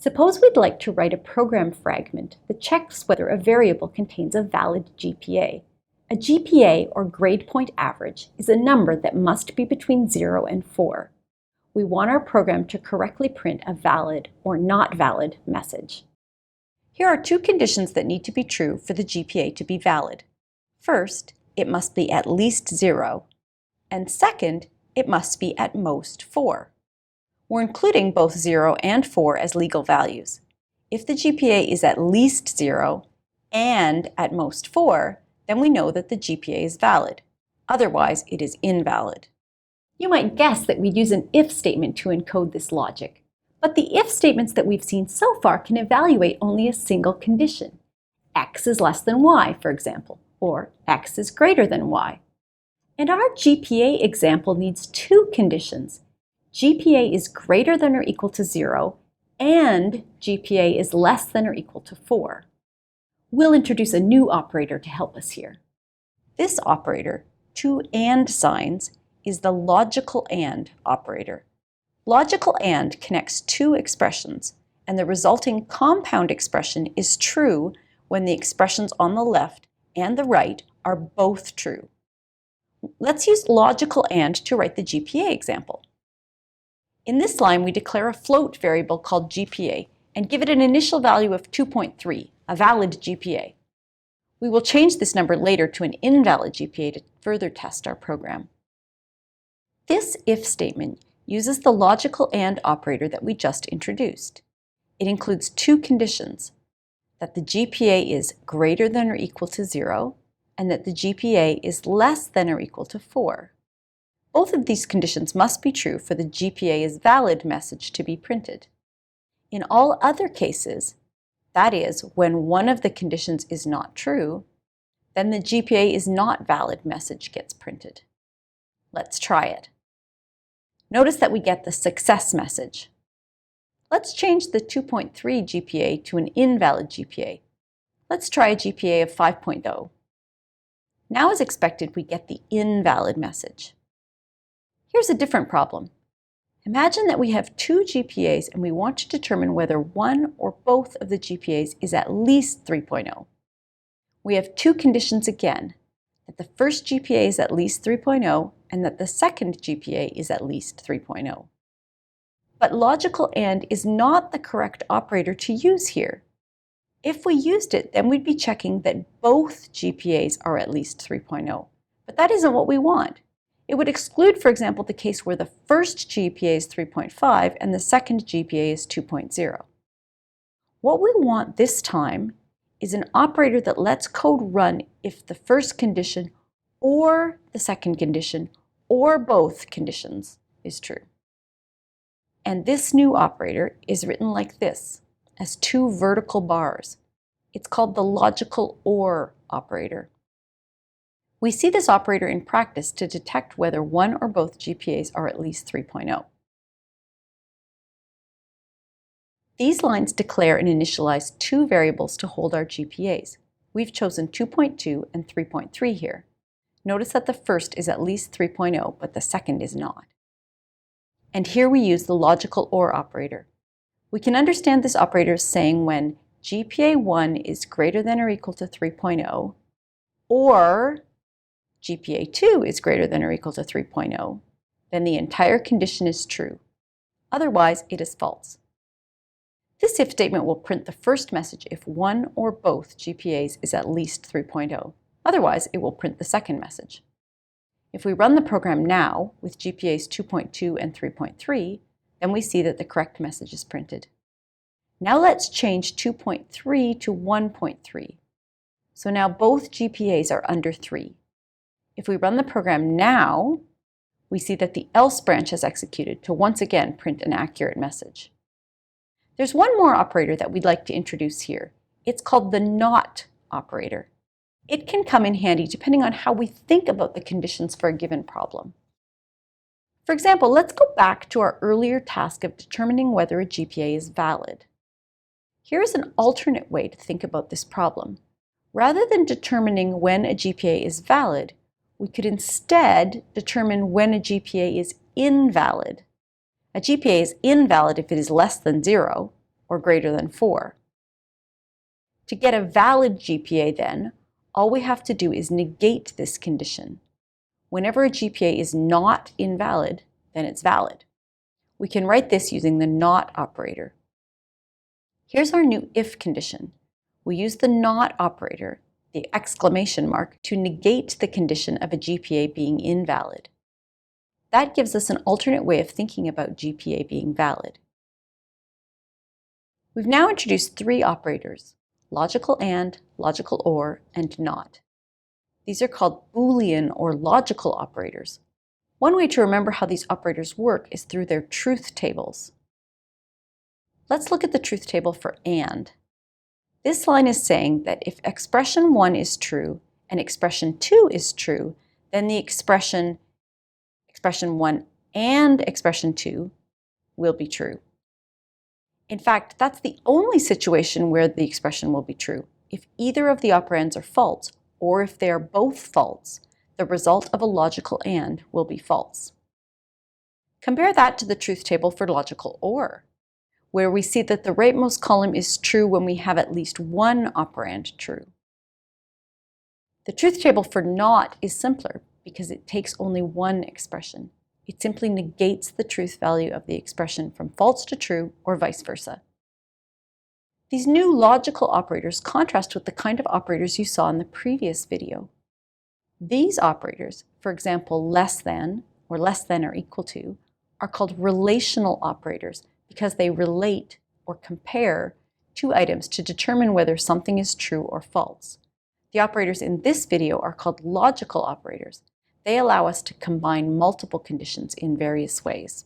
Suppose we'd like to write a program fragment that checks whether a variable contains a valid GPA. A GPA, or grade point average, is a number that must be between 0 and 4. We want our program to correctly print a valid or not valid message. Here are two conditions that need to be true for the GPA to be valid. First, it must be at least 0, and second, it must be at most 4. We're including both 0 and 4 as legal values. If the GPA is at least 0 and at most 4, then we know that the GPA is valid. Otherwise, it is invalid. You might guess that we'd use an if statement to encode this logic. But the if statements that we've seen so far can evaluate only a single condition. X is less than Y, for example, or X is greater than Y. And our GPA example needs two conditions. GPA is greater than or equal to 0, and GPA is less than or equal to 4. We'll introduce a new operator to help us here. This operator, two AND signs, is the logical AND operator. Logical AND connects two expressions, and the resulting compound expression is true when the expressions on the left and the right are both true. Let's use logical AND to write the GPA example. In this line, we declare a float variable called GPA and give it an initial value of 2.3, a valid GPA. We will change this number later to an invalid GPA to further test our program. This if statement uses the logical AND operator that we just introduced. It includes two conditions, that the GPA is greater than or equal to 0, and that the GPA is less than or equal to 4. Both of these conditions must be true for the GPA is valid message to be printed. In all other cases, that is, when one of the conditions is not true, then the GPA is not valid message gets printed. Let's try it. Notice that we get the success message. Let's change the 2.3 GPA to an invalid GPA. Let's try a GPA of 5.0. Now, as expected, we get the invalid message. Here's a different problem. Imagine that we have two GPAs and we want to determine whether one or both of the GPAs is at least 3.0. We have two conditions again, that the first GPA is at least 3.0 and that the second GPA is at least 3.0. But logical AND is not the correct operator to use here. If we used it, then we'd be checking that both GPAs are at least 3.0. But that isn't what we want. It would exclude, for example, the case where the first GPA is 3.5 and the second GPA is 2.0. What we want this time is an operator that lets code run if the first condition or the second condition or both conditions is true. And this new operator is written like this, as two vertical bars. It's called the logical OR operator. We see this operator in practice to detect whether one or both GPAs are at least 3.0. These lines declare and initialize two variables to hold our GPAs. We've chosen 2.2 and 3.3 here. Notice that the first is at least 3.0, but the second is not. And here we use the logical OR operator. We can understand this operator as saying when GPA 1 is greater than or equal to 3.0, or GPA 2 is greater than or equal to 3.0, then the entire condition is true. Otherwise, it is false. This if statement will print the first message if one or both GPAs is at least 3.0. Otherwise, it will print the second message. If we run the program now with GPAs 2.2 and 3.3, then we see that the correct message is printed. Now let's change 2.3 to 1.3. So now both GPAs are under 3. If we run the program now, we see that the else branch has executed to once again print an accurate message. There's one more operator that we'd like to introduce here. It's called the NOT operator. It can come in handy depending on how we think about the conditions for a given problem. For example, let's go back to our earlier task of determining whether a GPA is valid. Here's an alternate way to think about this problem. Rather than determining when a GPA is valid, we could instead determine when a GPA is invalid. A GPA is invalid if it is less than 0, or greater than 4. To get a valid GPA then, all we have to do is negate this condition. Whenever a GPA is not invalid, then it's valid. We can write this using the not operator. Here's our new if condition. We use the not operator, the exclamation mark, to negate the condition of a GPA being invalid. That gives us an alternate way of thinking about GPA being valid. We've now introduced 3 operators: logical and, logical or, and not. These are called Boolean or logical operators. One way to remember how these operators work is through their truth tables. Let's look at the truth table for and. This line is saying that if expression 1 is true and expression 2 is true, then the expression 1 and expression 2 will be true. In fact, that's the only situation where the expression will be true. If either of the operands are false, or if they are both false, the result of a logical and will be false. Compare that to the truth table for logical or, where we see that the rightmost column is true when we have at least one operand true. The truth table for not is simpler because it takes only one expression. It simply negates the truth value of the expression from false to true or vice versa. These new logical operators contrast with the kind of operators you saw in the previous video. These operators, for example, less than or equal to, are called relational operators because they relate or compare two items to determine whether something is true or false. The operators in this video are called logical operators. They allow us to combine multiple conditions in various ways.